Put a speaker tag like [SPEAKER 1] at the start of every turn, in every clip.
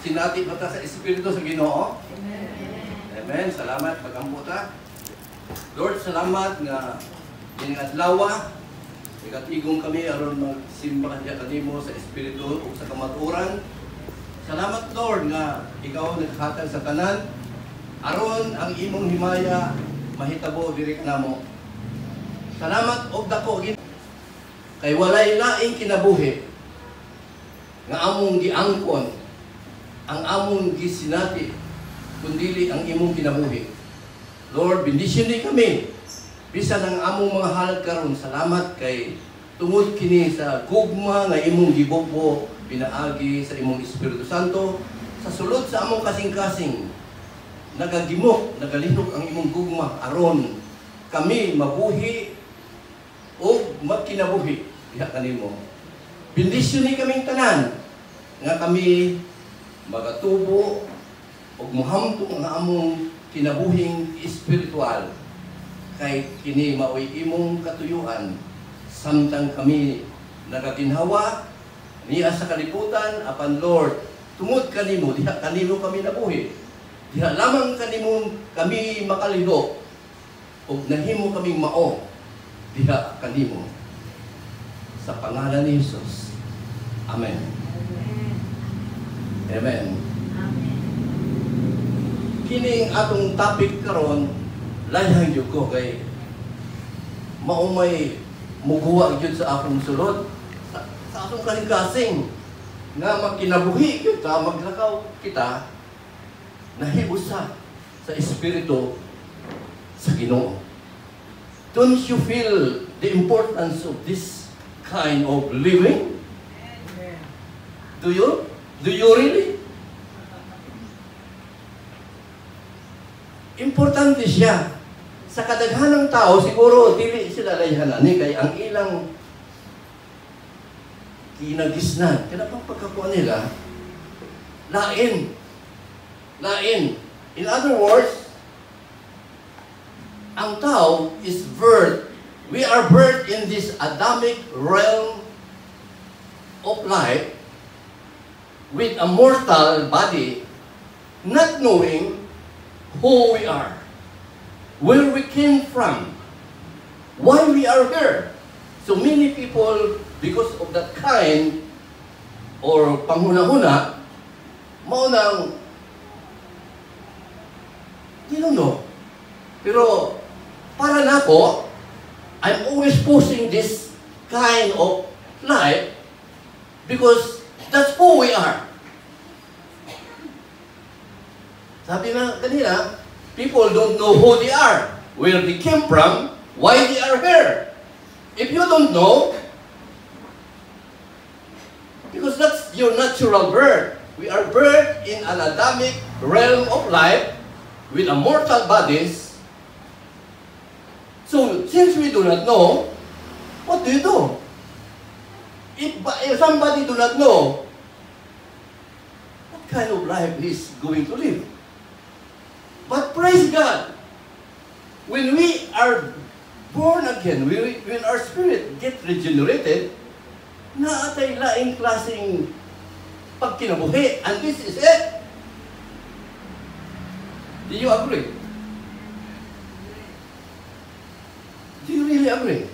[SPEAKER 1] Sinati bata sa Espiritu sa Ginoo. Amen. Amen. Salamat pagambuta. Lord, salamat nga ining adlaw ikatigong kami aron magsimba kaniya kanimo sa Espiritu ug sa kamatuoran. Salamat Lord nga ikaw naghatag sa tanan aron ang imong himaya mahitabo diri kanamo. Salamat og dako kay walay laing kinabuhi nga among giangkon ang among gisinati kundili ang imong kinabuhi. Lord, bendisyon kami bisan ang among mga halad karon. Salamat kay tungod kini sa gugma nga imong gibubo pinaagi sa imong Espiritu Santo sa sulod sa among kasing-kasing nagagimok, nagalinog ang imong gugma aron kami mabuhi o magkinabuhi diha kanimo. Bendisyon kaming tanan nga kami magatubo o muhamtong nga among kinabuhing espiritual kay kini maoy imong katuyuan samtang kami nagaginhawa niya sa kalibutan apan Lord tungod kanimo diha kanimo kami nabuhi, diha lamang kanimo kami makalihok ug nahimo kaming mao diha kanimo sa pangalan ni Jesus. Amen. Amen. Kining atong topic karon layang jud ko kay maumay muguwa jud sa akong sulod sa atong kasing-kasing nga magkinabuhi kita maglakaw kita nahiusa sa Espiritu sa Ginoo. Don't you feel the importance of this kind of living? Do you? Do you really? Importante siya. Sa kadaghanang tao, siguro, dili sila layhanani kay ang ilang kinagisnan. Kaya pang pagkakuha nila, lain. Lain. In other words, ang tao is birthed. We are birthed in this Adamic realm of life with a mortal body, not knowing who we are, where we came from, why we are here. So many people, because of that kind, or panghuna-huna, maunang, you don't know. Pero, para nako, I'm always pushing this kind of life because that's who we are. Sabi na kanina, people don't know who they are, where they came from, why they are here. If you don't know, because that's your natural birth. We are birthed in an Adamic realm of life with immortal bodies. So, since we do not know, what do you do? If somebody do not know what kind of life he's going to live. But praise God, when we are born again, when our spirit get regenerated, naatay laing klaseng pagkinabuhi. And this is it. Do you agree? Do you really agree?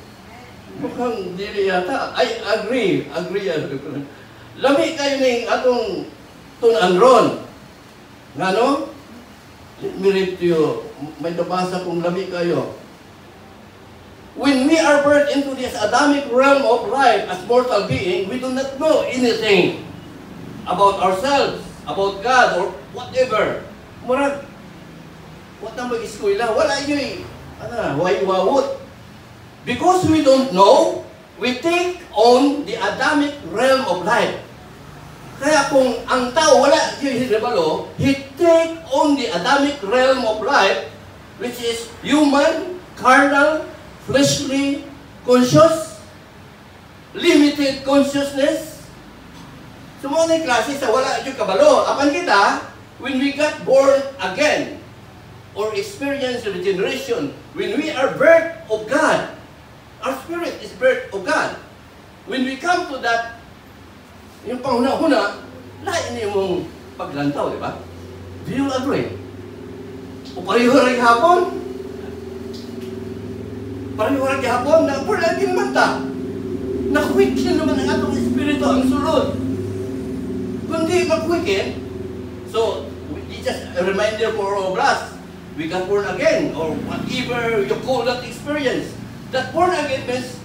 [SPEAKER 1] Mukhang dili yata. I agree. Lami kayo ning atong tunan ron. Ngano? Let me read to you. May nabasa kong lami kayo. When we are birthed into this Adamic realm of life as mortal being, we do not know anything about ourselves, about God, or whatever. Murag, what nang mag-eskwela? Wala yun. Wawut. Because we don't know, we take on the Adamic realm of life. Kaya kung ang tao wala yung hinabalo, he take on the Adamic realm of life, which is human, carnal, fleshly, conscious, limited consciousness. So mga klase sa wala yung kabalo. Apan kita, when we got born again, or experience regeneration, when we are birthed of God, our spirit is birthed of God. When we come to that, yung panghuna-huna, lain yung paglantaw, di ba? Do you agree? O pareho rin hapon? Pareho rin hapon na born again man ta. Na-quicken naman ang atong espiritu ang sulod. Kundi mag-quicken, so just a reminder for all of us, we got born again, or whatever you call that experience. That born again means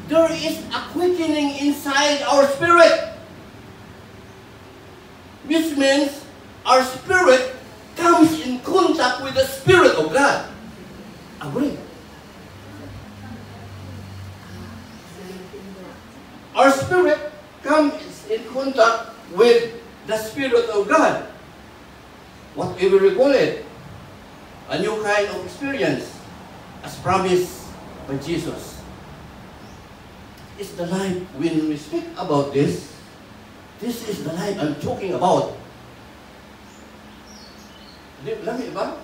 [SPEAKER 1] there is a quickening inside our spirit. Which means our spirit comes in contact with the Spirit of God. Agree? Our spirit comes in contact with the Spirit of God. Whatever we call it, a new kind of experience, as promised by Jesus. It's the life. When we speak about this is the life I'm talking about. Lami ba?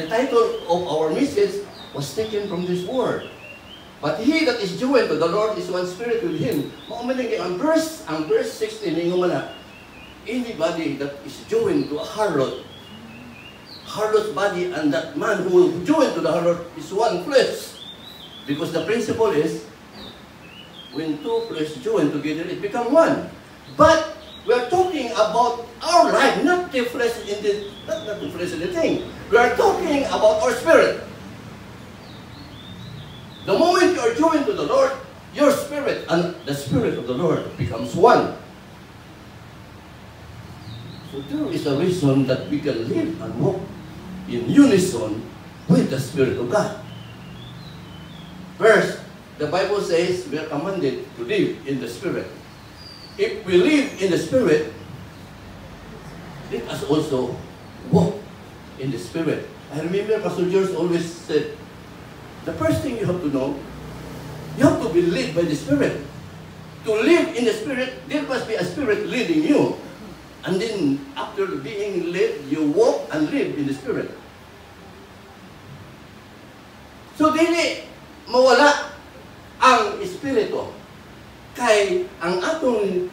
[SPEAKER 1] The title of our message was taken from this word. But he that is joined to the Lord is one spirit with him. Ang verse 16, ingo na, anybody that is joined to a harlot's body, and that man who will join to the harlot is one flesh. Because the principle is, when two flesh join together, it becomes one. But we are talking about our life, not the flesh in the, not the flesh in the thing. We are talking about our spirit. The moment you are joined to the Lord, your spirit and the Spirit of the Lord becomes one. So there is a reason that we can live and walk in unison with the Spirit of God. First, the Bible says we are commanded to live in the Spirit. If we live in the Spirit, let us also walk in the Spirit. I remember Pastor George always said, the first thing you have to know, you have to be led by the Spirit. To live in the Spirit, there must be a Spirit leading you. And then, after being led, you walk and live in the Spirit. So, dili mawala ang Espiritu. Kay ang atong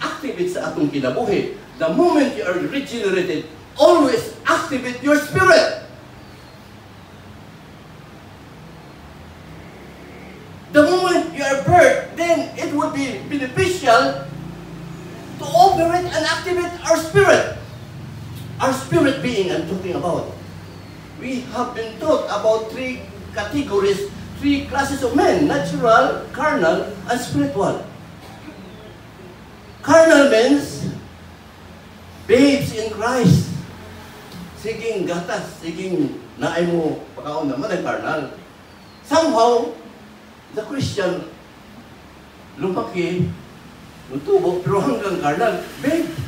[SPEAKER 1] activate sa atong kinabuhi, the moment you are regenerated, always activate your spirit. The moment you are birthed, then it would be beneficial to operate and activate our spirit. Our spirit being I'm talking about. We have been taught about three categories, three classes of men: natural, carnal, and spiritual. Carnal means babes in Christ. Siging gatas, siging naay mo pagkaon naman ang carnal. Somehow, the Christian lumaki, lutubo, pero hanggang carnal,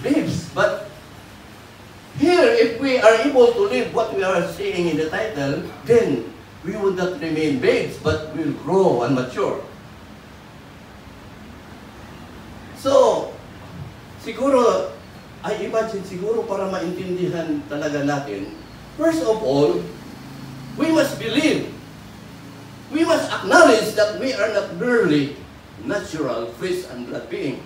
[SPEAKER 1] babes. But here, if we are able to live what we are seeing in the title, then we would not remain babes, but will grow and mature. So, siguro, I imagine siguro para maintindihan talaga natin, first of all, we must believe, we must acknowledge that we are not merely natural flesh and blood being.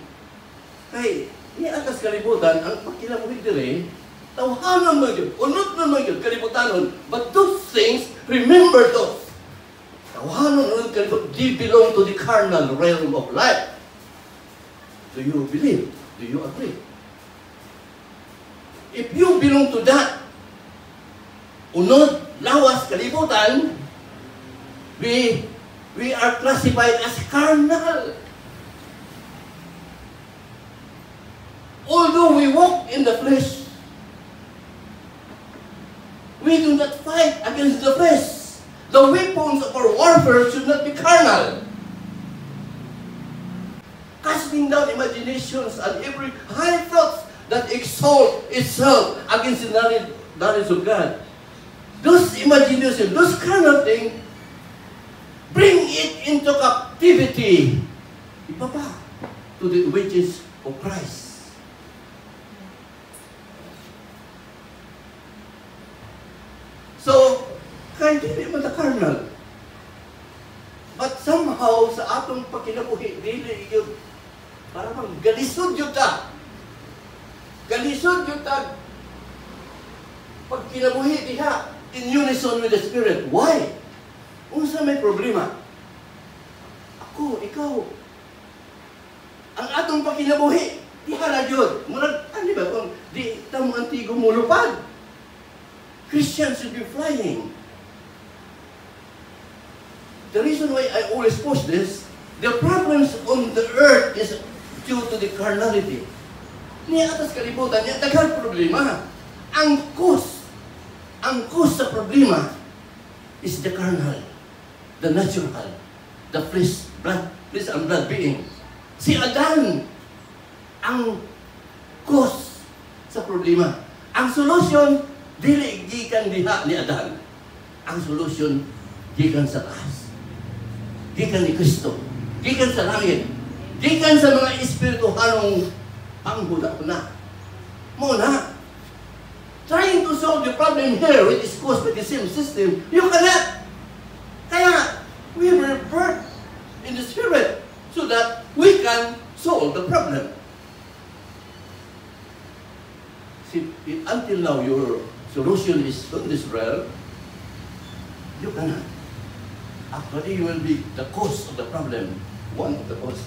[SPEAKER 1] Kay, ni atas kalibutan, ang pagkilabuhi dire, tawhanan mo yun, unot na mo yun, kalibutanon. But those things, remember those. Tawhanan mo yun, kalibutan, they belong to the carnal realm of life. Do you believe? Do you agree? If you belong to that, unod, lawas, kalibutan, we are classified as carnal. Although we walk in the flesh, we do not fight against the flesh. The weapons of our warfare should not be carnal. Casting down imaginations and every high thoughts that exalt itself against the knowledge of God. Those imaginations, those carnal things, bring it into captivity. Ibaba to the wages of Christ. So, kahit hindi man na carnal, but somehow sa atong pagkinabuhi, dili yun Para bang galisod yun ta. Galisod yun ta. Pag kinabuhi diha, in unison with the Spirit. Why? Unsa may problema? Ako, ikaw. Ang atong pagkinabuhi, diha na yun. Murag, ano ba, kung di tamo antigo mo lupad. Christians should be flying. The reason why I always push this, the problems on the earth is due to the carnality. Niya atas kalibutan, niya daghang problema. Ang cause sa problema is the carnal, the natural, the flesh and blood being. Si Adan ang cause sa problema. Ang solution, dili gikan diha ni Adan. Ang solution, gikan sa taas. Gikan ni Kristo. Gikan sa langit. Gikan sa mga espirituhanong panghuna-huna. Muna, trying to solve the problem here with is caused by the same system, you cannot. Kaya, we were birthed in the Spirit so that we can solve the problem. See, if until now your solution is from this realm, you cannot. Actually, you will be the cause of the problem. One of the cause.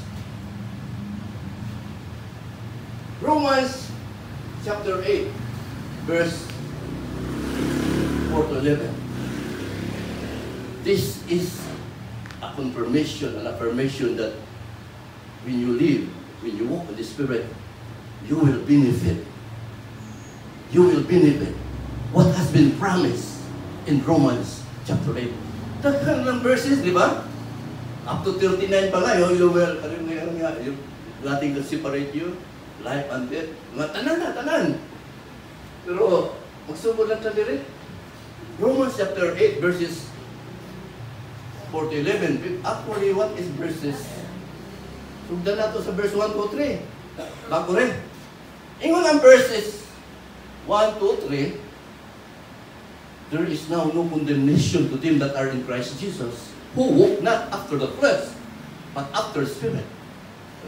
[SPEAKER 1] Romans chapter 8, verse 4 to 11. This is a confirmation, an affirmation that when you live, when you walk in the Spirit, you will benefit. You will benefit what has been promised in Romans chapter 8. Daghan ng verses, di ba? Up to 39 pa nga, you will, yung nothing can separate you, life and death. Mga tanan. Pero, magsubod lang sa diri. Romans chapter 8, verses 4 to 11. Actually, what is verses? Sugdan na to sa verse 1 to 3. Bago rin. Ingon ang verses 1 to 3, there is now no condemnation to them that are in Christ Jesus, who walk not after the flesh, but after the Spirit.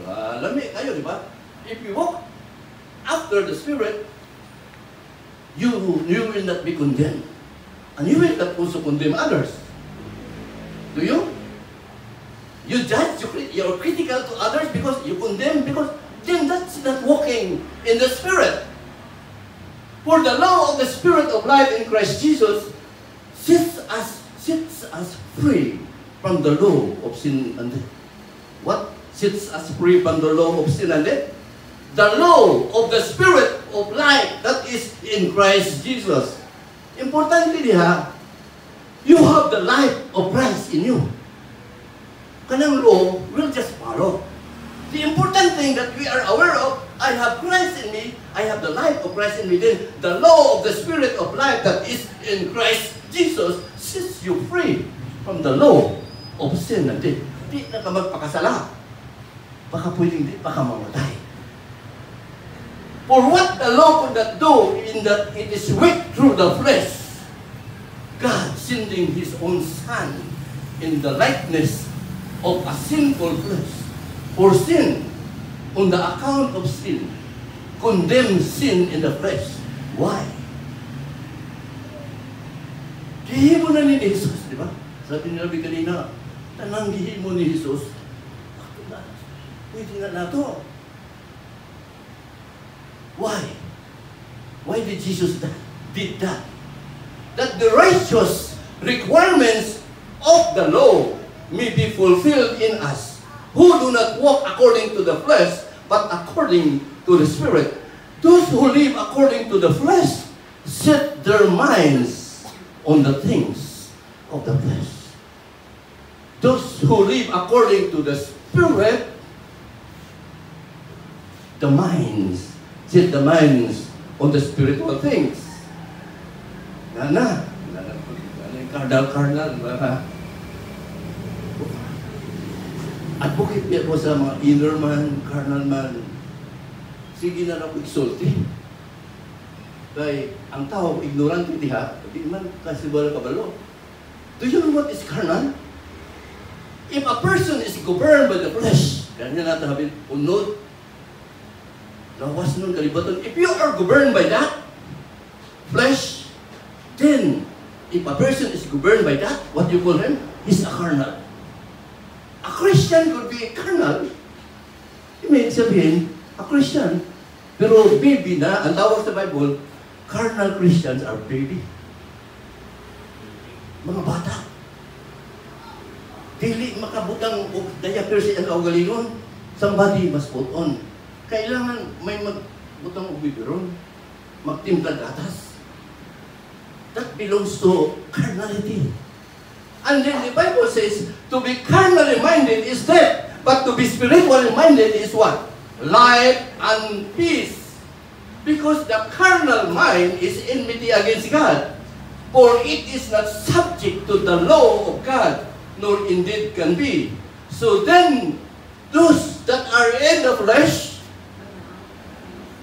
[SPEAKER 1] Lami kayo, di ba? If you walk after the Spirit, you will not be condemned. And you will not also condemn others. Do you? You judge, you're critical to others because you condemn, because then that's not walking in the Spirit. For the law of the Spirit of life in Christ Jesus sets us free from the law of sin and death. What sets us free from the law of sin and death? The law of the Spirit of life that is in Christ Jesus. Importantly diha, you have the life of Christ in you. Kanang law will just follow. The important thing that we are aware of, I have Christ in me, I have the life of Christ in me. Then the law of the Spirit of life that is in Christ Jesus sets you free from the law of sin and death. Di na ka magpakasala. Baka pwedeng di pa ka mamatay. For what the law could not do, in that it is weak through the flesh, God sending His own Son in the likeness of a sinful flesh, for sin, on the account of sin, condemn sin in the flesh. Why? Gihimo na ni Jesus, di ba? Sabi nila kanina, tanang gihimo ni Jesus, pwede na nato. Why? Why did Jesus did that? That the righteous requirements of the law may be fulfilled in us, who do not walk according to the flesh, but according to the Spirit. Those who live according to the flesh set their minds on the things of the flesh. Those who live according to the Spirit, set the minds on the spiritual things. Carnal, advocate niya po sa mga inner man, carnal man. Sige na ako exalti. Kaya ang tao, ignorant diha, di man kasi wala kabalo. Do you know what is carnal? If a person is governed by the flesh, ganyan natin sabihin, unod, Lawas nun kalibutan. If you are governed by that flesh, then if a person is governed by that, what you call him? He's a carnal. A Christian could be carnal. Ibig sabihin, a Christian, pero baby na, ang tawag sa Bible, carnal Christians are baby. Mga bata. Dili makabutang diaper siya ang kaugalingon. Somebody must put on. Kailangan may magbutang ubibiron. Magtimpla gatas. That belongs to carnality. And then the Bible says, to be carnally minded is death, but to be spiritually minded is what? Life and peace. Because the carnal mind is enmity against God, for it is not subject to the law of God, nor indeed can be. So then, those that are in the flesh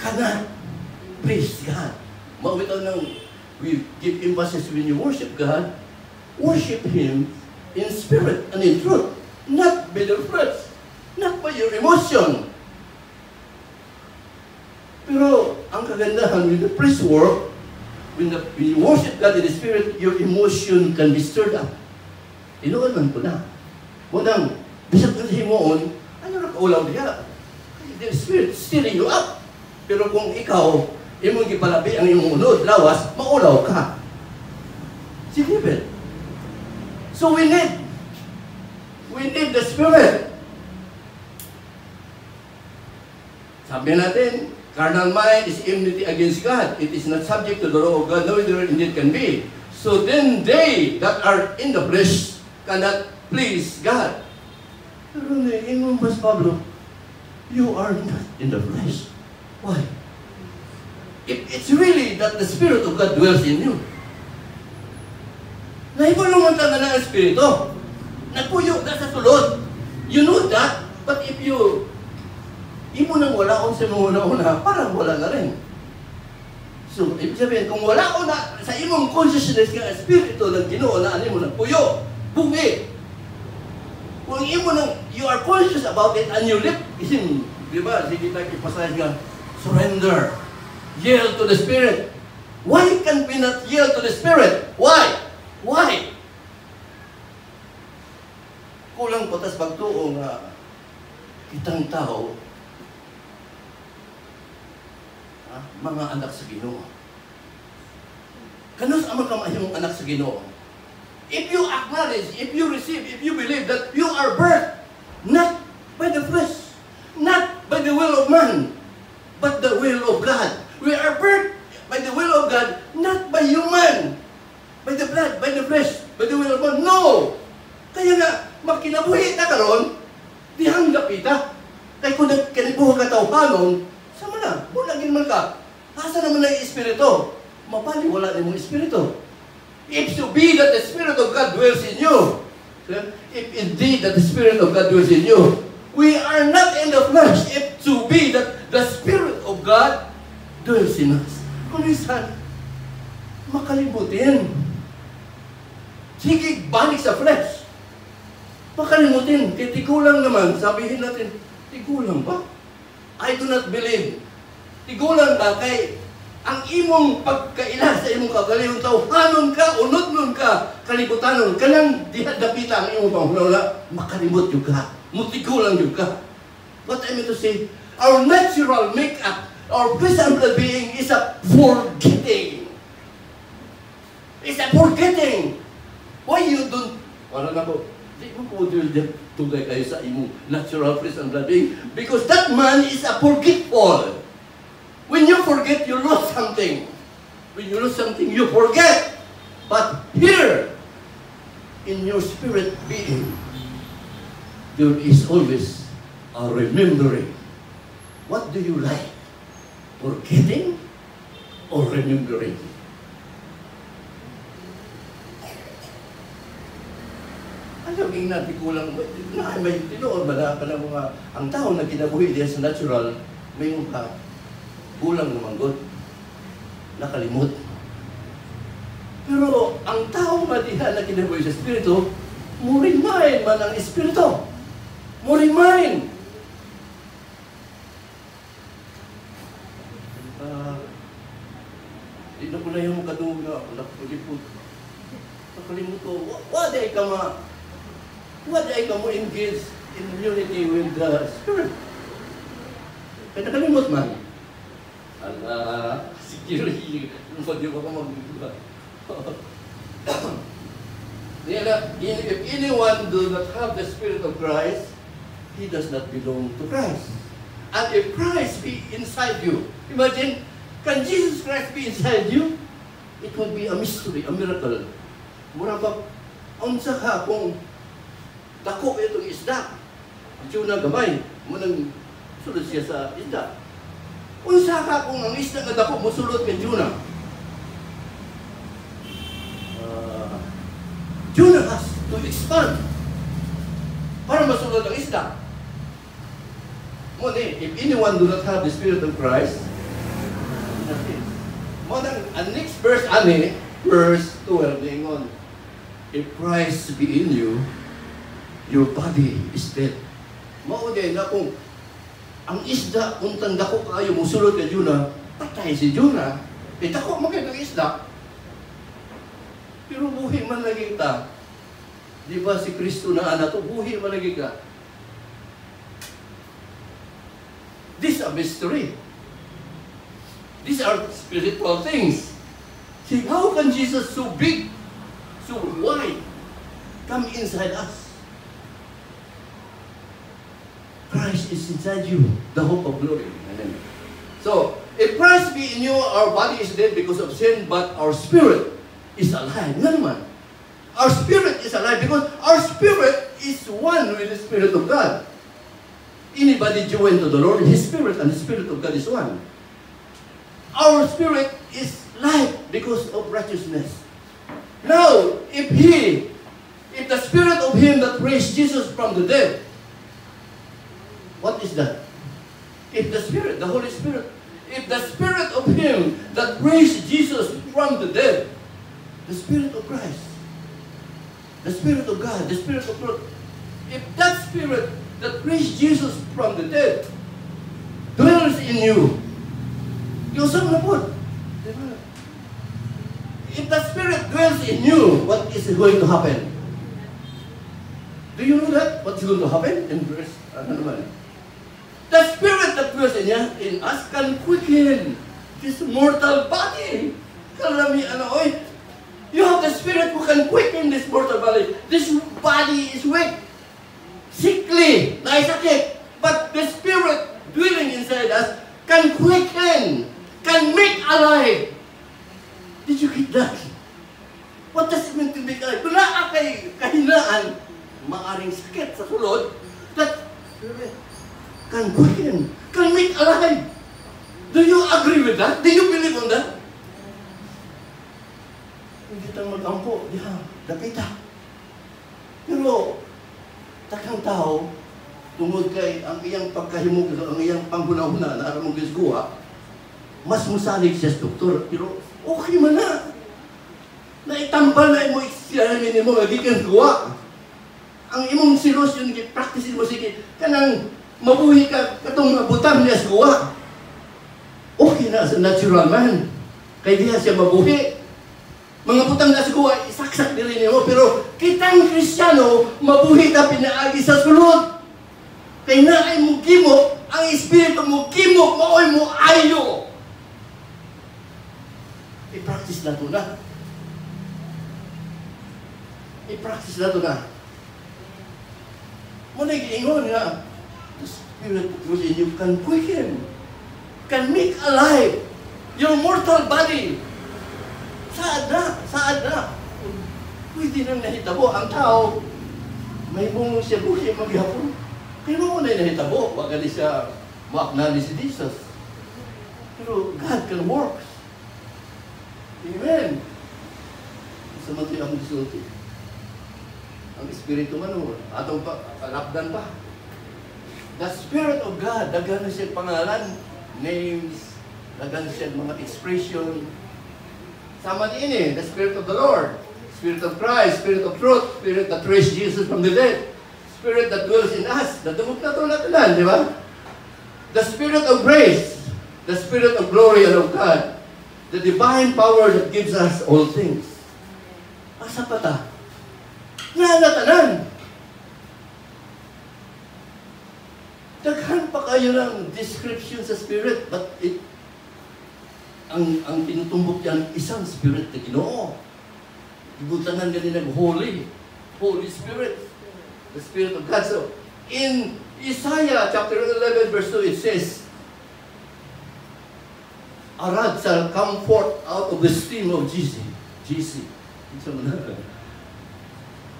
[SPEAKER 1] cannot praise God. Mawito nang we give emphasis when you worship God, worship Him in spirit and in truth, not by the flesh, not by your emotion. Pero ang kagandahan with the priest work, when you worship God in the spirit, your emotion can be stirred up. Inuon man ko na. Munang, bisag ka himoon, ano na kaulaw diya? The spirit stirring you up. Pero kung ikaw, imong gipalabi ang imong unod, lawas, maulaw ka. Sinibet. So we need the Spirit. Sabi natin, carnal mind is enmity against God. It is not subject to the law of God, no there indeed can be. So then they that are in the flesh cannot please God. Pero ingon Mas Pablo, you are not in the flesh. Why? It's really that the Spirit of God dwells in you. Naibulungan ka na ng Espiritu. Nagpuyo na sa sulod. You know that, but if you imo nang wala on sa mga una, parang wala na rin. So, ibig sabihin, kung wala ko na sa imong consciousness ng Espiritu ng Ginoo na ano mo nagpuyo, bugi. Kung imo nang, you are conscious about it and you live, isin, di ba, sige tayo ipasayas nga, surrender. Yield to the Spirit. Why can we not yield to the Spirit? Why? Why? Kulang patas pagtuo nga kitang tao mga anak sa Ginoo. Kanus ang makamahimong anak sa Ginoo. If you acknowledge, if you receive, if you believe that you are birthed not by the flesh, not by the will of man, but the will of God. We are birthed by the will of God, not by human. By the blood, by the flesh, by the will of God. No! Kaya nga, makinabuhi na karon, dihang lapita. Kaya kung nagkanibuha ka tawhanon, sama na, bulagin man ka. Asa naman ang Espiritu? Mapali, wala na mong Espiritu. If so be that the Spirit of God dwells in you, if indeed that the Spirit of God dwells in you, we are not in the flesh. If so be that the Spirit of God dwells in us. Kung minsan, makalimutin. Sige, balik sa flesh. Makalimutin. Kaya tigulang naman, sabihin natin, tigulang ba? I do not believe. Tigulang ba? Kay ang imong pagkaila sa imong kagaling tao, hanon ka, unod-nun ka, kalibutanon, kanang dihadapita ang imong panghula, makalimot yung ka. Mutigulang yung ka. What I mean to say, our natural makeup, our physical being is a forgetting. It's a forgetting. Why you don't, wala na po, di mo po tugay kayo sa imong natural flesh and blood being, because that man is a forgetful. When you forget, you lose something. When you lose something, you forget. But here, in your spirit being, there is always a remembering. What do you like? Forgetting or remembering? Alam yung natin kulang, may tinuon ba na mga, ang tao na kinabuhi diya sa natural, may mga kulang naman God, nakalimot. Pero ang tao madiha na kinabuhi sa Espiritu, murimain man ang Espiritu. Murimain. Di na ko na yung kaduga, wala ko lipot. Nakalimuto, why ay ka mo engage in unity with the Spirit? Kaya nakalimot man. Security, hindi ko mag-duga. If anyone does not have the Spirit of Christ, he does not belong to Christ. And if Christ be inside you, imagine, can Jesus Christ be inside you? It would be a mystery, a miracle. Mura ba, unsa ka kung dako itong isda, ito na gamay, munang sulod siya sa isda. Unsa ka kung ang isda na dako, musulod kay Jonah. Jonah has to expand para masulod ang isda. If anyone do not have the Spirit of Christ, nothing. Ang next verse, verse 12, ingon, if Christ be in you, your body is dead. Mauday na kung ang isda, kung tanda ko kayo, musulod kay Jonah, patay si Jonah, dako mo kayo ng isda. Pero buhi man lagi ka. Di ba si Kristo na anak to, buhi man lagi ka. These are mystery. These are spiritual things. See, how can Jesus so big, so wide, come inside us? Christ is inside you, the hope of glory. Amen. So, if Christ be in you, our body is dead because of sin, but our spirit is alive. Nga naman. Our spirit is alive because our spirit is one with the Spirit of God. Anybody joined to the Lord, His Spirit and the Spirit of God is one. Our spirit is life because of righteousness. Now, if the Spirit of Him that raised Jesus from the dead, what is that? If the Spirit, the Holy Spirit, if the Spirit of Him that raised Jesus from the dead, the Spirit of Christ, the Spirit of God, the Spirit of truth, if that Spirit that raised Jesus from the dead dwells in you, yung saan na po? If the Spirit dwells in you, what is going to happen? Do you know that? What's going to happen? In verse, the Spirit that dwells in us can quicken this mortal body. You have the Spirit who can quicken this mortal body. This body is weak, sickly, naisakit. But the Spirit dwelling inside us can quicken, can make alive. Did you get that? What does it mean to make alive? Kung naa kay kahinaan, maaring sakit sa sulod, that can quicken, can make alive. Do you agree with that? Do you believe on that? Hindi tayo mag-ampo, dapita. Pero, takang tao, tungod kay ang iyang pagkahimog, ang iyang panghuna-huna na aramong gisguha, mas musalig siya sa doktor. Pero, okay man na. Naitambal na mo iksiramin mo, magikan guwa. Ang imong silos yun, practice mo, sige, kanang mabuhi ka, katong mabutan niya sa guwa. Okay na sa natural man. Kaya diya siya mabuhi. Mga butang na sa guwa, isaksak din rin mo. Pero kitang Kristiyano, mabuhi ka pinaagi sa sulod. Kaya na ay mo gimo, ang Espiritu mo gimo, maoy mo ayo. I-practice na ito na. I-practice na ito na. Muna i-ingon na, the Spirit within you can quicken, can make alive your mortal body. Saad na. Pwede nang nahitabo. Ang tao, may bumong siya buhi maghapon. Kaya mo na nahitabo, wag na siya ma-acknowledge si Jesus. Pero God can work. Amen. Samantay ang disulti. Ang Espiritu man mo, atong palapdan pa. The Spirit of God, dagan na siya pangalan, names, dagan siya mga expression. Sama din the Spirit of the Lord, Spirit of Christ, Spirit of truth, Spirit that raised Jesus from the dead, Spirit that dwells in us. Nadumog na ito natin, di ba? The Spirit of grace, the Spirit of glory and of God. The divine power that gives us all things. Asa pa ta? Nanatanan. Daghan pa kayo ng description sa Spirit, but ang tinutumbok yan, isang Spirit na Ginoo. Ibutanan ganun ng Holy Spirit. The Spirit of God. So, in Isaiah chapter 11 verse 2, it says, Arad shall come forth out of the stream of Jesse.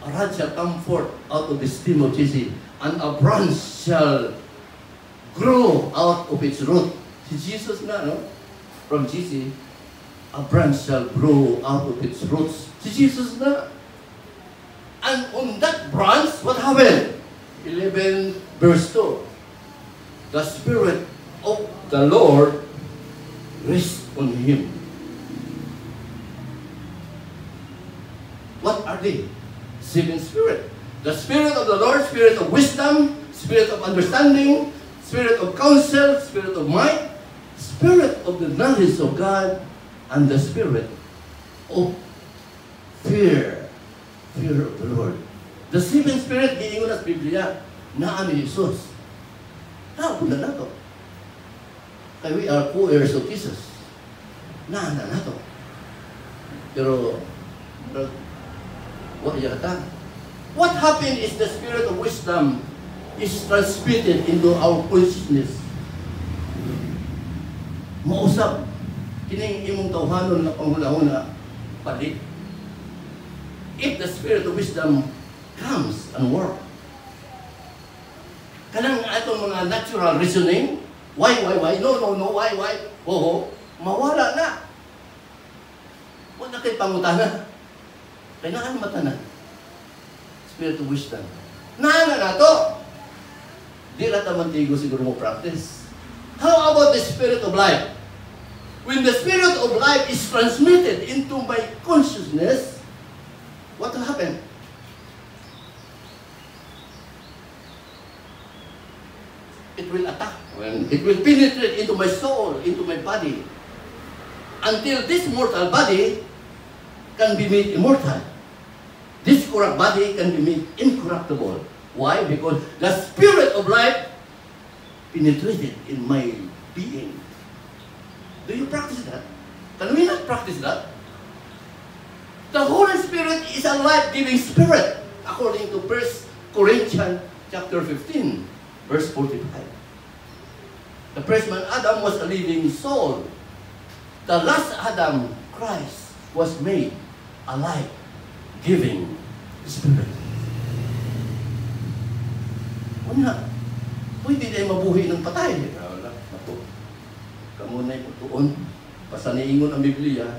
[SPEAKER 1] Arad shall come forth out of the stream of Jesse, and a branch shall grow out of its root. Si Jesus na, no? From Jesse, a branch shall grow out of its roots. Si Jesus na. And on that branch, what happened? 11 verse 2. The Spirit of the Lord rests on him. What are they? Seven Spirit. The Spirit of the Lord, Spirit of wisdom, Spirit of understanding, Spirit of counsel, Spirit of might, Spirit of the knowledge of God, and the Spirit of fear. Fear of the Lord. The seven Spirit, giingon sa Biblia, naa ni Jesus. Pula na to. Kaya we are co-heirs of Jesus. Naa na to. Pero what happened is the Spirit of wisdom is transmitted into our consciousness. Mausap, kining imong tawhanon na panghunahuna palit. If the Spirit of wisdom comes and work, kanang atong mga natural reasoning, why, no, why, mawala na. Huwag na kayo pangutana. Kailangan matana. Spirit of wisdom. Naana na to. Di rata mantigo siguro mo practice. How about the Spirit of life? When the Spirit of life is transmitted into my consciousness, what will happen? It will attack. It will penetrate into my soul, into my body, until this mortal body can be made immortal. This corrupt body can be made incorruptible. Why? Because the Spirit of life penetrated in my being. Do you practice that? Can we not practice that? The Holy Spirit is a life-giving Spirit, according to 1 Corinthians chapter 15, verse 45. The first man, Adam, was a living soul. The last Adam, Christ, was made a life-giving Spirit. Una, pwede tayo mabuhay ng patay. Wala, nato. Kamunay po tuon. Pasaniingon ang Biblia,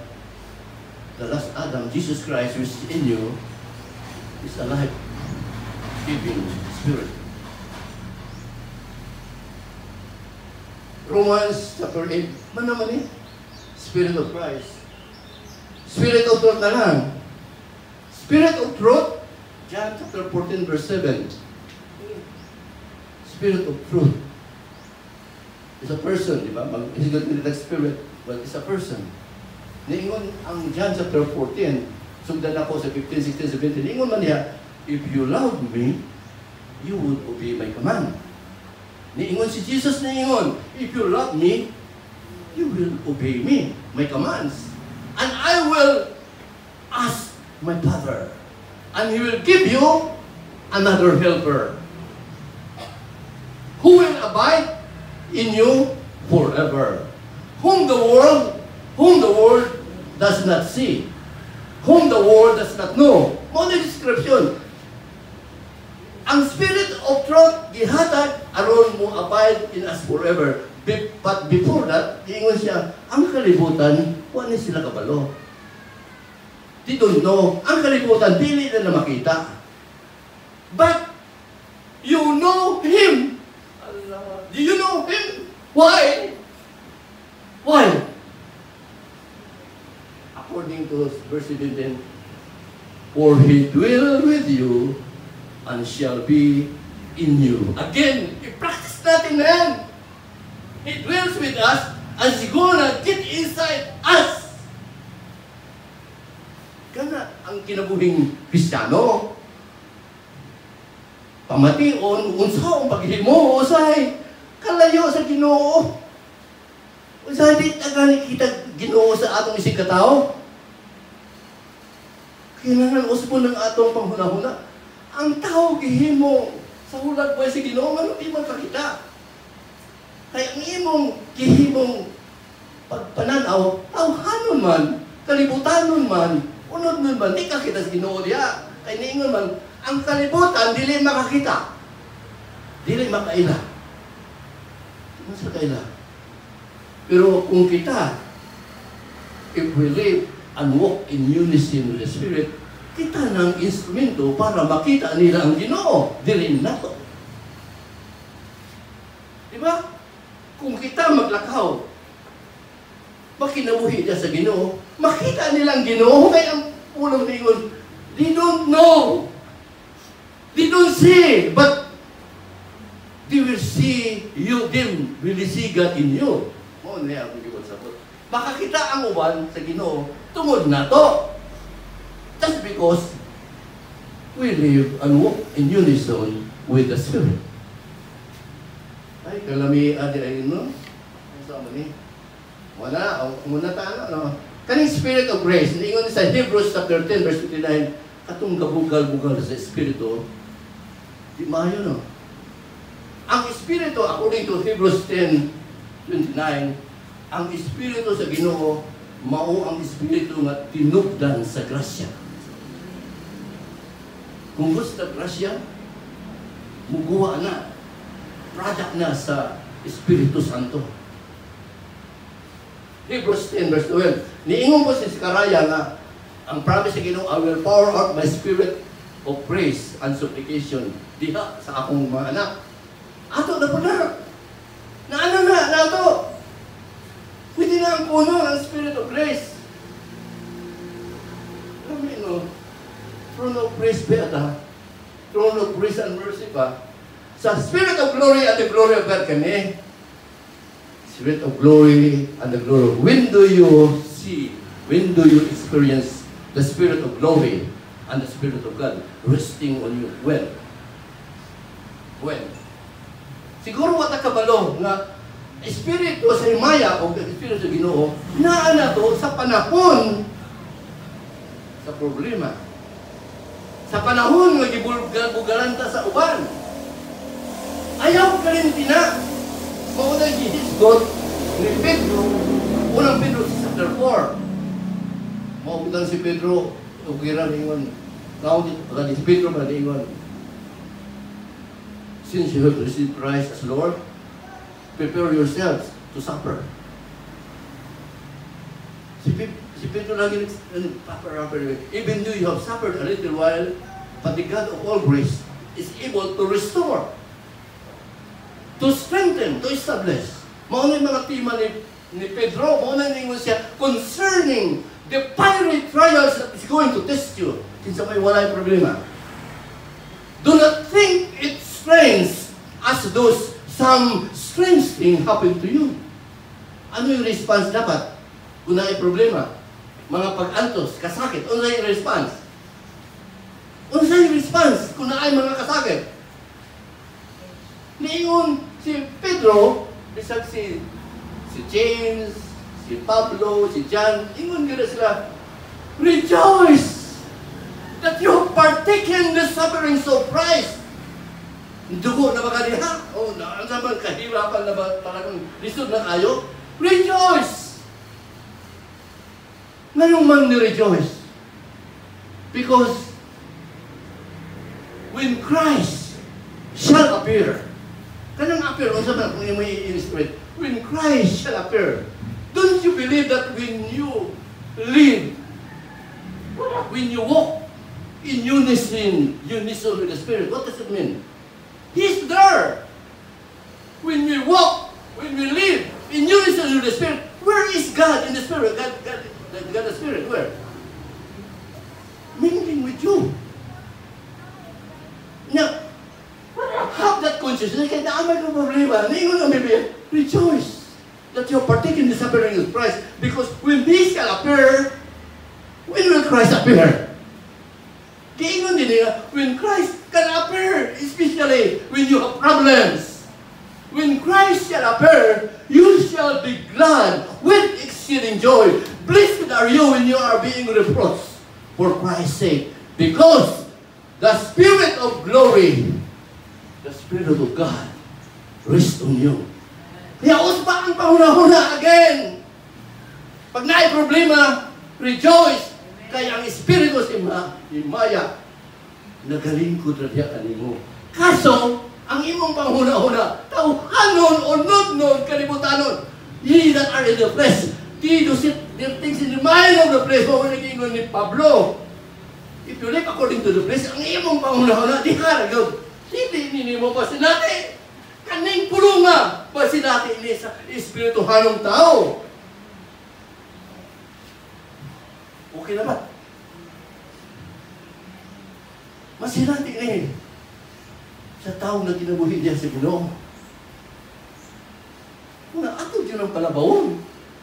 [SPEAKER 1] the last Adam, Jesus Christ, which is in you, is a life-giving Spirit. Romans chapter 8, man naman eh? Spirit of Christ. Spirit of truth na lang. Spirit of truth, John chapter 14, verse 7. Spirit of truth is a person, di ba? He's got that spirit, but it's a person. Niingon ang John chapter 14, sugdan ako sa 15, 16, 17, niingon man niya, if you love me, you would obey my command. Niingon si Jesus, niingon, if you love me, you will obey me, my commands. And I will ask my Father, and He will give you another helper, who will abide in you forever, whom the world does not see, whom the world does not know. Mo na description. Ang Spirit of truth gihatag aron mo abide in us forever. But before that, ingon siya, ang kalibutan, wala sila kabalo. They don't know. Ang kalibutan, dili na makita. But, you know Him. Allah. Do you know Him? Why? Why? According to verse 17, for He dwell with you and shall be in you. Again, i-practice natin na yan. He dwells with us and He's gonna get inside us. ang kinabuhing Kristiyano. Pamation, unsa ang paghimo, usay, kalayo sa Ginoo. Usay, di tagani kita Ginoo sa atong isig katao. Kailangan usbon ng atong panghuna-huna. Ang tao gihimo sa hulag buhay sa Ginoo, ano di man kakita. Kaya ang imong gihimong pagpananaw, tawhanon man, kalibutanon man, unod nun man, di kakita sa Ginoo diya. Kaya niingon man, ang kalibutan, dili makakita. Dili makaila. Ano sa kaila? Pero kung kita, if we live and walk in unison with the Spirit, kita ng instrumento para makita nila ang Ginoo. Dili na to. Diba? Kung kita maglakaw, makinabuhi niya sa Ginoo, makita nilang Ginoo, kaya ang ulang ningon, they don't know. They don't see, but they will see you, them will see God in you. Oh, niya ang gibon sa pot. Makakita ang uban sa Ginoo, tungod na to. Just because we live and walk in unison with the Spirit. Ay, kalami adi ay no? Ang sama ni. Wala, muna tayo, no? Kaning Spirit of Grace, niingon sa Hebrews chapter 10, verse 59, katong gabugal-bugal sa Espiritu, di maayo, no? Ang Espiritu, according to Hebrews 10:29, ang Espiritu sa Ginoo, mao ang Espiritu nga tinubdan sa grasya. Kung gusto sa grasya, muguha na, product na sa Espiritu Santo. Hebrews 10 verse 12. Niingon po si Zechariah na ang promise sa Ginoo, I will pour out my spirit of praise and supplication diha sa akong mga anak. Ato na po na. Na ato. Pwede na ang puno ng spirit of grace. Alam mo, no? Throne of praise ba ata? Throne of grace and mercy pa. Sa spirit of glory at the glory of God kami. Spirit of glory and the glory. When do you see, when do you experience the spirit of glory and the spirit of God resting on you? When? When? Siguro wata kabalo nga Espiritu sa Himaya o Espiritu sa Ginoo naa na to sa panahon sa problema. Sa panahon nga gibulgal-bugalan ta sa uban. Ayaw ka rin tina. Maunang gihisgot ni Pedro, unang Pedro chapter 4. Maunang si Pedro, ugiran ingon. Now, si Pedro ba ingon, since you have received Christ as Lord, prepare yourselves to suffer. Si Pedro lagi even though you have suffered a little while, but the God of all grace is able to restore, to strengthen, to establish. Mauna yung mga tima ni Pedro, mauna yung siya concerning the fiery trials that is going to test you. Kinsa may wala yung problema. Do not think it's strange as those some strange thing happen to you. Ano yung response dapat? Kung na problema, mga pag-antos, kasakit, ano yung response? Ano yung response kung na ay mga kasakit? Niingon si Pedro, bisag si James, si Pablo, si John, ingon gina sila, rejoice that you have partaken the sufferings of Christ. Dugo na ba kaniha? O, naman kahirapan na ba talagang lisod na kayo? Rejoice! Ngayong man ni-rejoice. Because when Christ shall appear, kanang appear, kung sabi kung may in-spirit, when Christ shall appear, don't you believe that when you live, when you walk in unison with the Spirit, what does it mean? He's there. When we walk, when we live in unison with the Spirit, where is God in the Spirit? God the Spirit, where? Mingling with you. Now, have that consciousness. Kaya naamay kong problema. Ningon ang Biblia, rejoice that you are partaking in the suffering of Christ. Because when He shall appear, when will Christ appear? when Christ can appear, especially when you have problems. When Christ shall appear, you shall be glad with exceeding joy. Blessed are you when you are being reproached for Christ's sake, because the Spirit of glory, the Spirit of God, rests on you. Kaya usba ang pahuna-huna again. Pag naay problema, rejoice. Kaya ang Espiritu si Maya, nagalingkod na diya kanimo. Kaso, ang imong panghuna-huna, tauhanon o nod-nod, kalibutanon. Ye that are in the flesh, they do things in the mind of the flesh. Huwag nag-ingon ni Pablo. If you live according to the flesh, ang imong panghuna-huna, di haragod. Hindi ninimo pa sinati. Kaning pulunga pa sinati ini sa espirituhanong tao. Okay na ba? Masinati ni sa tao na kinabuhi niya sa Ginoo. Kung ato yun ang palabawon,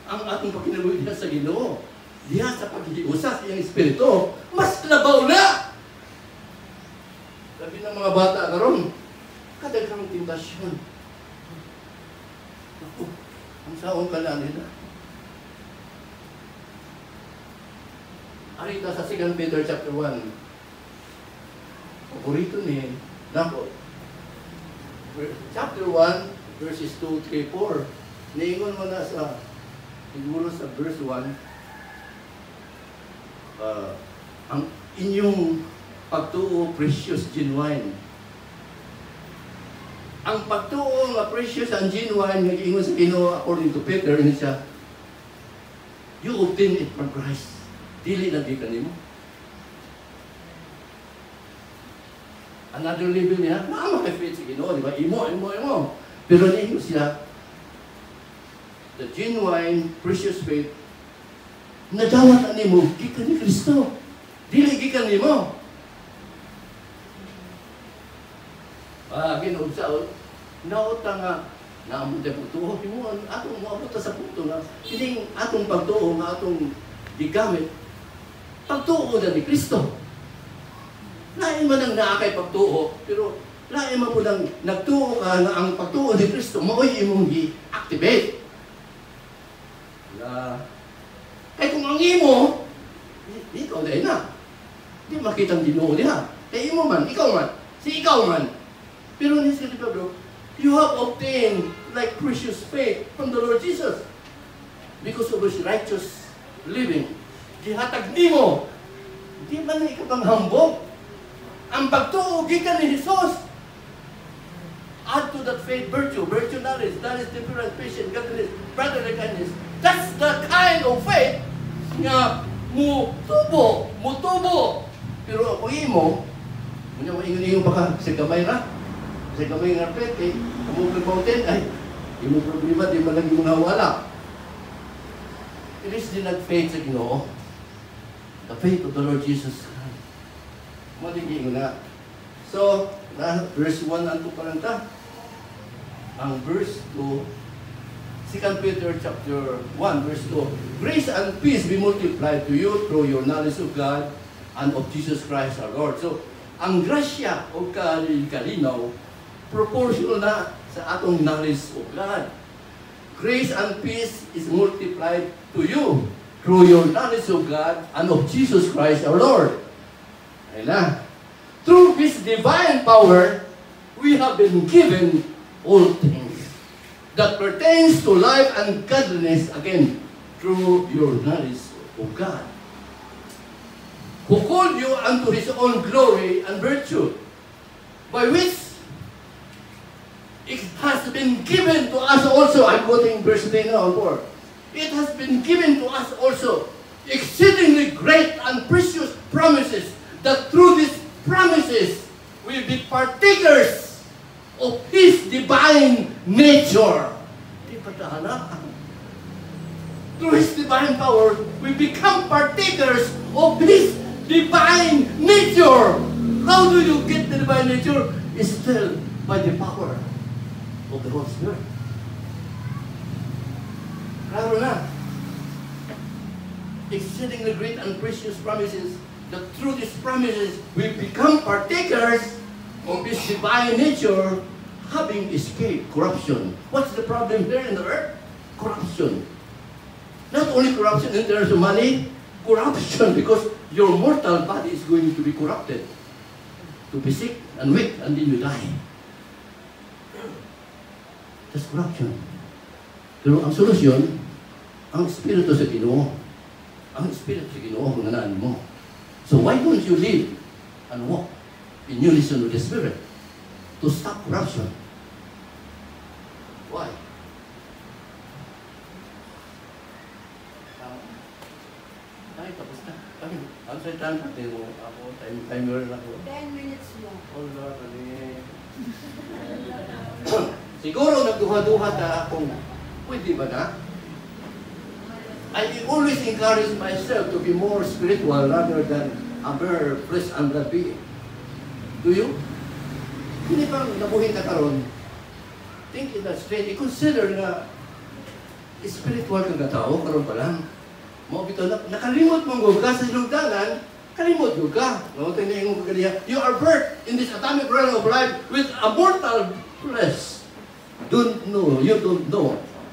[SPEAKER 1] ang atong pagkinabuhi niya sa Ginoo, diya sa paghihiusas iyang espiritu, mas labaw na! Sabi ng mga bata karon, kadaghang tentasyon. Ako, ang saong ka na nila. Arita sa 2 Peter chapter 1. Paborito ni Nako. Chapter 1, verses 2, 3, 4. Niingon mo na sa, siguro sa verse 1, ang inyong pagtuo, precious, genuine. Ang pagtuo nga precious and genuine, nag-ingon sa Ginoo, according to Peter, yun siya, you obtain it from Christ. Dili na di kanimo. Another level niya, makaka-fit sa Ginoo, di ba? Imo. Pero niingon siya, the genuine, precious faith, nadawat na nimo, gikan ni Kristo. Dili gikan nimo. Ginoo sa nauta nga naamon tayo pagtuo. Atong maabot sa punto na kining atong pagtuo nga atong gigamit. Pagtuo na ni Kristo. Lain man ang naakay pagtuo, pero lain man po nang nagtuo ka na ang pagtuo ni Kristo, maoy imong i-activate. Kaya kung ang imo, ikaw dahil na. Hindi makita ang Ginoo niya. Kaya imo man, ikaw man, si ikaw man. Pero ni Sir Pablo, you have obtained like precious faith from the Lord Jesus because of His righteous living. Gihatag nimo. Di man na ikaw pang hambog. Ang pagtuo gikan ni Jesus. Add to that faith virtue knowledge, temperance, patience, godliness, brotherly kindness. That's the kind of faith nga mutubo. Pero kung imo, mo ingon baka sa gamay ra. Sa gamay nga faith, kamugag mountain, ay, imo problema, di man lang yung nawala. It is the nag-faith sa Ginoo. The faith of the Lord Jesus Christ. Maliging na. So, verse 1 ang tuparanta. Ang verse 2, 2 Peter chapter 1, verse 2. Grace and peace be multiplied to you through your knowledge of God and of Jesus Christ our Lord. So, ang grasya o kalinaw, proportional na sa atong knowledge of God. Grace and peace is multiplied to you through your knowledge of God and of Jesus Christ our Lord. Ayun na. Through His divine power, we have been given all things that pertains to life and godliness, again, through your knowledge of God, who called you unto His own glory and virtue, by which it has been given to us also. I'm quoting verse 3 now, 4. It has been given to us also exceedingly great and precious promises, that through these promises we be partakers of His divine nature. Through His divine power, we become partakers of His divine nature. How do you get the divine nature? It's still by the power of the Holy Spirit. Klaro na. Exceedingly great and precious promises, that through these promises, we become partakers of His divine nature, having escaped corruption. What's the problem here in the earth? Corruption. Not only corruption in terms of money, corruption because your mortal body is going to be corrupted, to be sick and weak, and then you die. That's corruption. Pero ang solusyon, ang Espiritu sa Ginoo. Ang Espiritu sa Ginoo ang nanaan mo. So why don't you live and walk in unison with the Spirit to stop corruption? Why? Ay, tapos na. Ang saitan natin mo. Ako, timer na ako.
[SPEAKER 2] 10 minutes more.
[SPEAKER 1] Oh, Lord, siguro nagduha-duha na kung pwede ba na? I always encourage myself to be more spiritual rather than a mere flesh and blood being. Do you? Hindi bang nabuhin ka karon? Think in that state. I-consider na spiritual kang tao, karon pa lang. Mo bitaw na nakalimot mong ka sa sinugdanan, kalimot mo ka. No, tingnan mo kaniya. You are birthed in this atomic realm of life with a mortal flesh. You don't know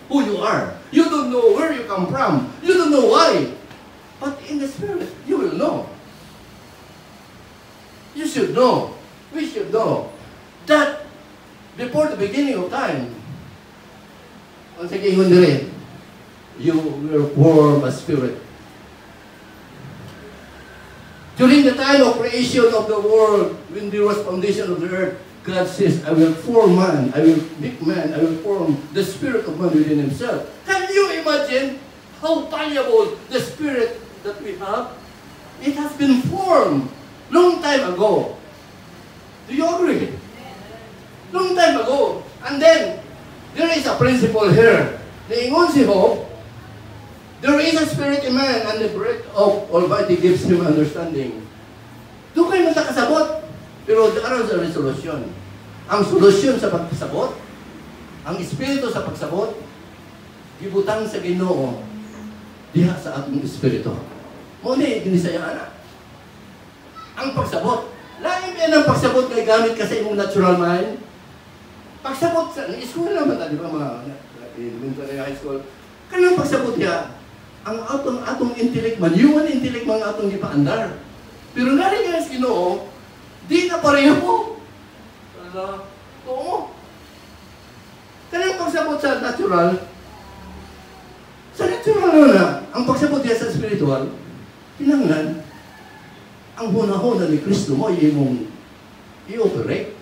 [SPEAKER 1] who you are. You don't know where you come from. You don't know why. But in the Spirit, you will know. You should know. We should know that before the beginning of time, ang sagihin rin, you will form a spirit. During the time of creation of the world, when there was foundation of the earth, God says, I will form man, I will make man, I will form the spirit of man within himself. Can you imagine how valuable the spirit that we have? It has been formed long time ago. Do you agree? Long time ago. And then, there is a principle here. Naingon si Job, there is a spirit in man, and the breath of Almighty gives him understanding. Doon kayo matakasabot. Pero aron sa resolution. Ang solusyon sa pagsabot, ang espiritu sa pagsabot, gibutang sa Ginoo diha sa atong espiritu. Mo ni ginisayaan na. Ang pagsabot, lain yan ang pagsabot kay gamit ka sa imong natural mind. Pagsabot sa school naman ta, di ba mga elementary high school. Kanang pagsabot niya, ang atong intellect man, human intellect man atong gipaandar. Pero nari nga sa Ginoo, di na pareho po. Oo. Kanang pagsabot sa natural na, ang pagsabot niya sa spiritual, kinanglan, ang hunahuna ni Kristo mo, imong i-operate.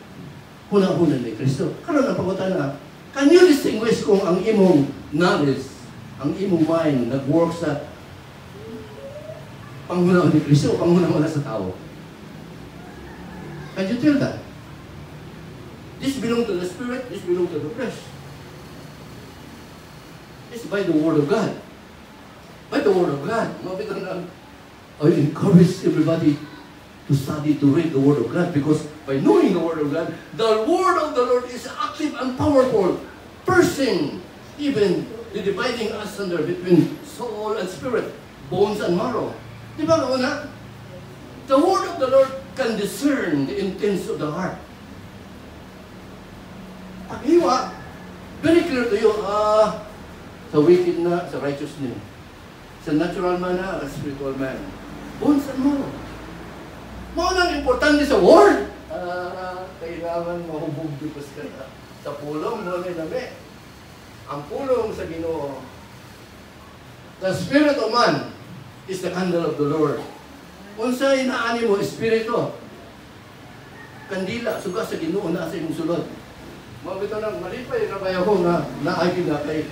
[SPEAKER 1] Hunahuna ni Kristo. Karon ang pagutan na, can you distinguish kung ang imong knowledge, ang imong mind, nag-work sa panghunahon ni Kristo o panghunahon sa tao? Can you tell that? This belongs to the Spirit, this belongs to the flesh. It's by the Word of God. By the Word of God. I encourage everybody to study, to read the Word of God, because by knowing the Word of God, the Word of the Lord is active and powerful, piercing even the dividing asunder between soul and spirit, bones and marrow. Di ba una? The Word of the Lord can discern the intents of the heart. Paghiwa, very clear to you, sa wicked na, sa righteous na, sa natural man na, sa spiritual man. Bones and marrow. Maunang importante sa Word. Kailangan mahubog dipos ka sa pulong, no, may ang pulong sa Ginoo. The spirit of man is the candle of the Lord. Unsa inaani mo, espiritu, kandila, suga sa Ginoo na sa imong sulod. Mabito nang malipay na kaya ko na naagin na kay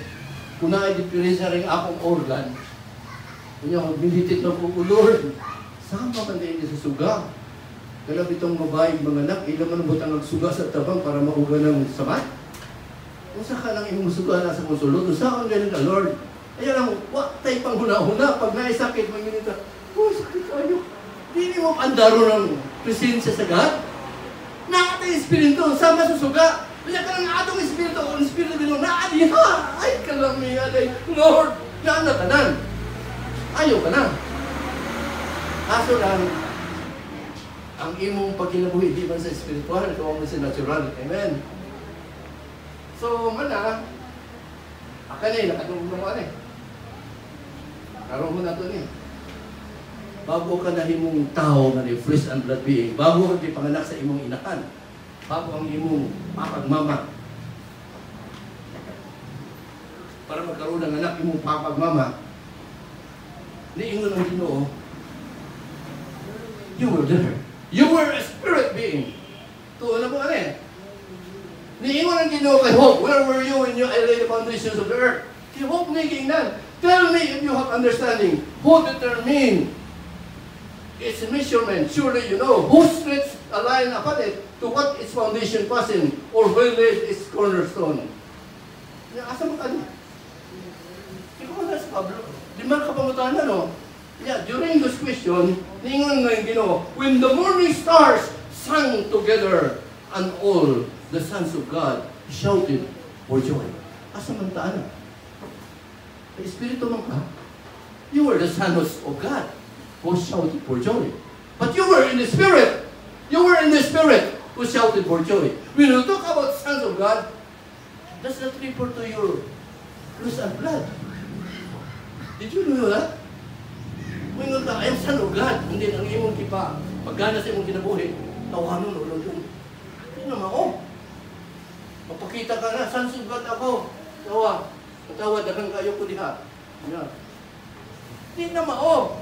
[SPEAKER 1] kung na-diferensya rin akong organ. Kunya, militit na po, Lord, sama ka din sa suga. Kaya bitong mabayig mga anak, ilang man butang nagsuga sa tabang para mauga ng samat. Kung sa ka lang imong suga na sa konsulod, saan ganun ka, Lord? Ayan lang, wak tayo pang huna-huna, pag naisakit, mag-inita, sakit kayo. Hindi mo pandaro ng presensya sa God. Nakatay espiritu, sama sa suga. Kaya ka lang atong espiritu, o espiritu din, naadiha. Ay, kalamihan ay, Lord, yan na tanan. Ayaw ka na. Kaso lang, ang imong pagkinabuhi, di man sa spiritual, ito mo sa natural. Amen. So, mana, akanay, nakatulong naman karoon mo na ito bago ka na himong tao na ni flesh and blood being, bago ka panganak sa imong inakan, bago ang imong papagmama, para magkaroon ng anak imong papagmama, niingon ang Ginoo, you were there. You were a spirit being. Tuon na po niingon ang Ginoo kay Hope, where were you when I laid the foundations of the earth? Kay Hope na ikiingnan. Tell me if you have understanding. Who determined its measurement? Surely you know. Who stretched a line upon it to what its foundation passing, or who laid its cornerstone? Asa mo ka niya? Ikaw na sa Pablo. Di man ka pangutanan, no? Yeah, during this question, ningon nga yung Ginoo, when the morning stars sang together, and all the sons of God shouted for joy. Asa man taan na? Espiritu man ka? You were the sons of God who shouted for joy. But you were in the Spirit. You were in the Spirit who shouted for joy. When you talk about sons of God, does not refer to your flesh and blood. Did you know that? When you talk, I am son of God, hindi ang imong kipa, paggana sa imong kinabuhi, tawanon o lulong. Hindi naman ako. Magpakita ka na, sons of God ako. Tawa, dagang kayo ko diha. Hindi naman ako.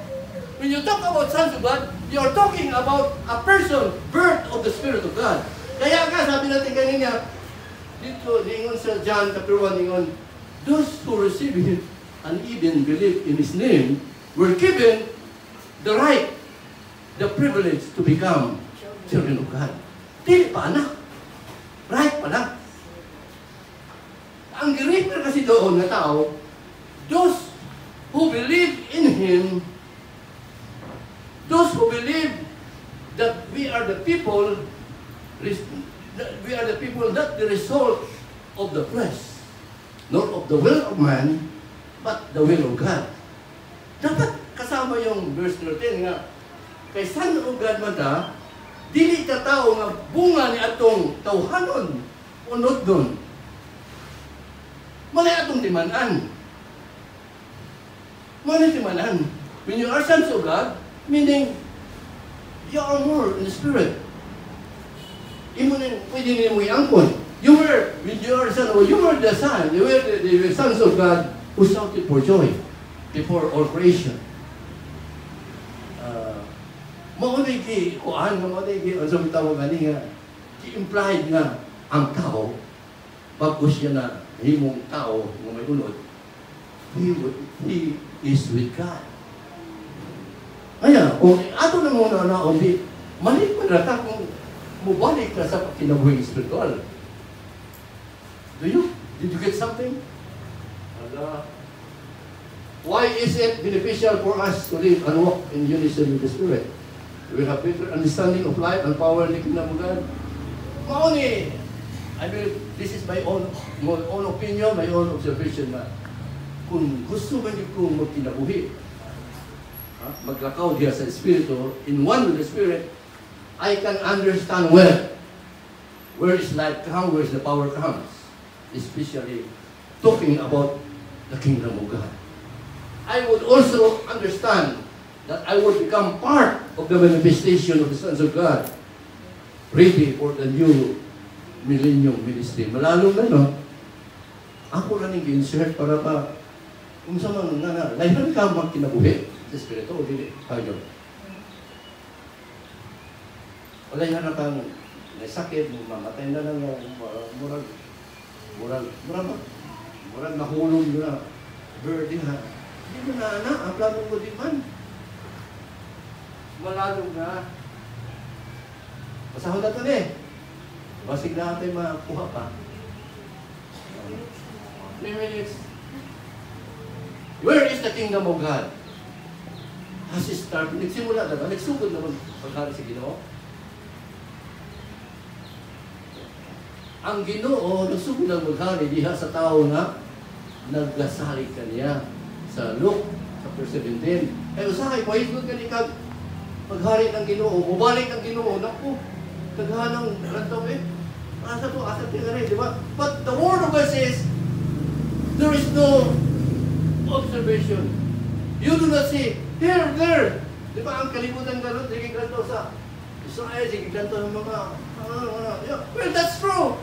[SPEAKER 1] When you talk about sons of God, you are talking about a person, birth of the Spirit of God. Kaya nga, sabi natin kanina, dito, ningon sa John chapter 1, ningon, those who receive Him and even believe in His name were given the right, the privilege to become children of God. Dili pa na. Right pa na. Ang girefer kasi doon na tao, those who believe in Him, those who believe that we are the people not the result of the flesh, not of the will of man, but the will of God. Dapat kasama yung verse 13 nga, kay Son of God man ta, dili ta tao nga bunga ni atong tawhanon, unod doon. Malay atong timanan. Malay timanan. When you are sons of God, meaning, you are more in the Spirit. Imo na, pwede nila mo iangkon. You were, when you are son, you were the son, you were the sons of God who shouted for joy before all creation. Maunay ki, kuhaan nga maunay ki, ang sabi tawag gani nga, implied nga, ang tao, bago siya na, himong tao, nga may unod, he is with God. Kaya, kung ato na muna na, hindi, mali pa na ta kung mubalik na sa kinabuhi spiritual. Did you get something? Why is it beneficial for us to live and walk in unison with the Spirit? We have better understanding of life and power in the kingdom of God. Mauni, I mean, this is my own opinion, my own observation na kung gusto man yung kong magkinabuhi, maglakaw diya sa Espiritu, in one with the Spirit, I can understand where is life come, where is the power comes, especially talking about the kingdom of God. I would also understand that I would become part of the manifestation of the sons of God, ready for the new millennium ministry. Malalo na, no? Ako na nag-insert para pa, kung sa mga nga, layhan ka magkinabuhi sa Espiritu, o hindi, kayo. Wala yan na kang sakit, mamatay na lang, murag nahulog na, birdie ha. Hindi mo na, ang plano mo di man. Malalong na. Pasahod na ito Basig na natin makuha pa. 3 minutes. Where is the kingdom of God? Has it started? Nagsimula na ba? Nagsugod naman pagkari sa Ginoo? Ang Ginoo, nagsugod ng maghari diha sa tao na naglasalig kaniya sa Luke chapter 17. Kaya usahay, pahigod ka ni kag paghari ng Ginoo, mubalik ang Ginoo, naku, taghanang rantaw asa to rin, di ba? But the Word of God says, there is no observation. You do not see, here, there. Di ba ang kalibutan gano'n, sige ganito sa Israel, sige ganito ng mga, well, that's true.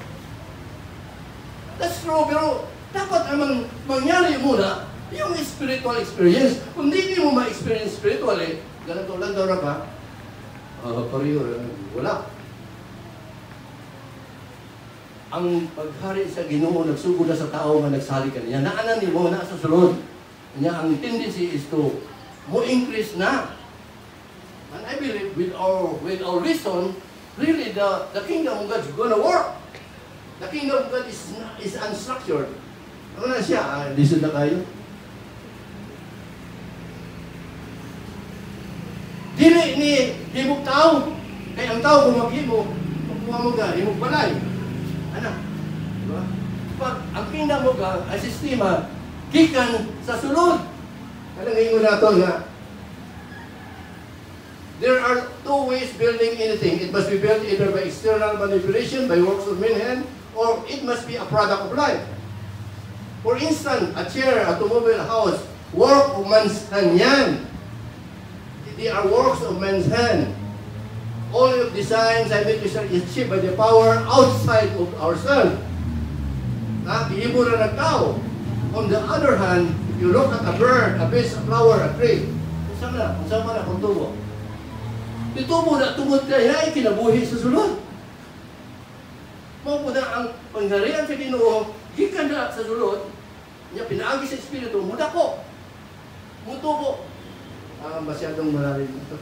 [SPEAKER 1] That's true, pero dapat ang mangyari muna, yung spiritual experience. Kung hindi mo ma-experience spiritually, ganito lang daw na ka, pareho, wala. Ang paghari sa Ginoo, nagsugod na sa tao nga nagsali ka niya. Naanan ni mo na sa sulod. Niya, ang tendency is to mo increase na. And I believe with our reason, really the kingdom of God is gonna work. The kingdom of God is unstructured. Ano na siya? Listen na kayo. Dili ni himog tao. Kaya ang tao kung maghimo, magkuha mo ka, himog balay. Ano? Diba? Pag ang kingdom mo ka, ang sistema, gikan sa sulod. Ano ngayon na ito nga? There are two ways building anything. It must be built either by external manipulation, by works of men's hand, or it must be a product of life. For instance, a chair, a automobile, a house, work of man's hand yan. They are works of man's hand. All of design, scientific research is achieved by the power outside of ourselves. Iibo na nagtao. On the other hand, if you look at a bird, a fish, a flower, a tree, kung saan man akong tubo. Itubo na tungod kaya ay kinabuhi sa sulod. Mao po na ang pangharian sa Ginoo, gikan na sa sulod, niya pinaagi sa Espiritu, mudako, mutubo. Masyadong malalim ito.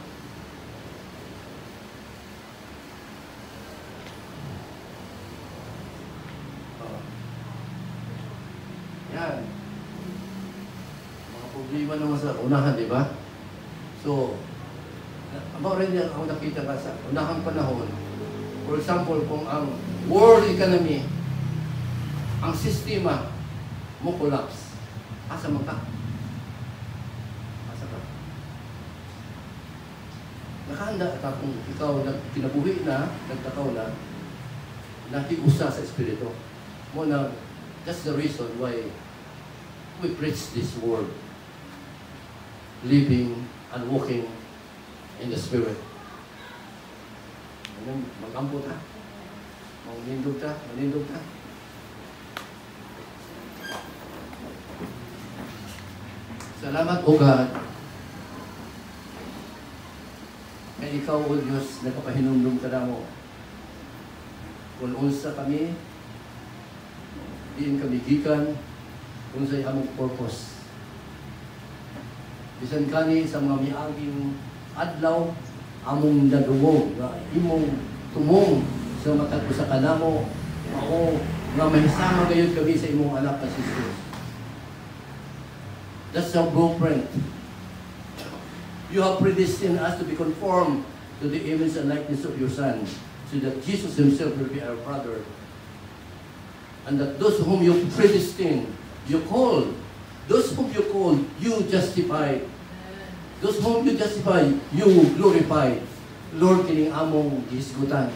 [SPEAKER 1] Yan. Mga problema naman sa unahan, di ba? So, rin yan ako nakita ka sa unahang panahon. For example, kung ang world economy, ang sistema mo collapse, asa man ka? Asa ka? Nakahanda ka kung ikaw kinabuhi na, nagtakaw na, nakiusa sa Espiritu. Mo na, that's the reason why we preach this word. Living and walking in the Spirit. Mag-ampot ha? Manindog ka? Salamat o God. Kaya ikaw o Diyos, nagpapahinumdum ka na mo. Kung unsa kami, diin kami gikan, kung sa'y among purpose. Bisan kani sa mga miaging adlaw, among nadumong, na imong tumong sa matag sa kanamo, mao nga mahisama gayud kami sa imong anak na Jesus. That's our blueprint. You have predestined us to be conformed to the image and likeness of your Son, so that Jesus Himself will be our brother. And that those whom you predestined, you called. Those whom you called, you justified. Those whom you justify, you glorify. Lord, kining among gisgutan.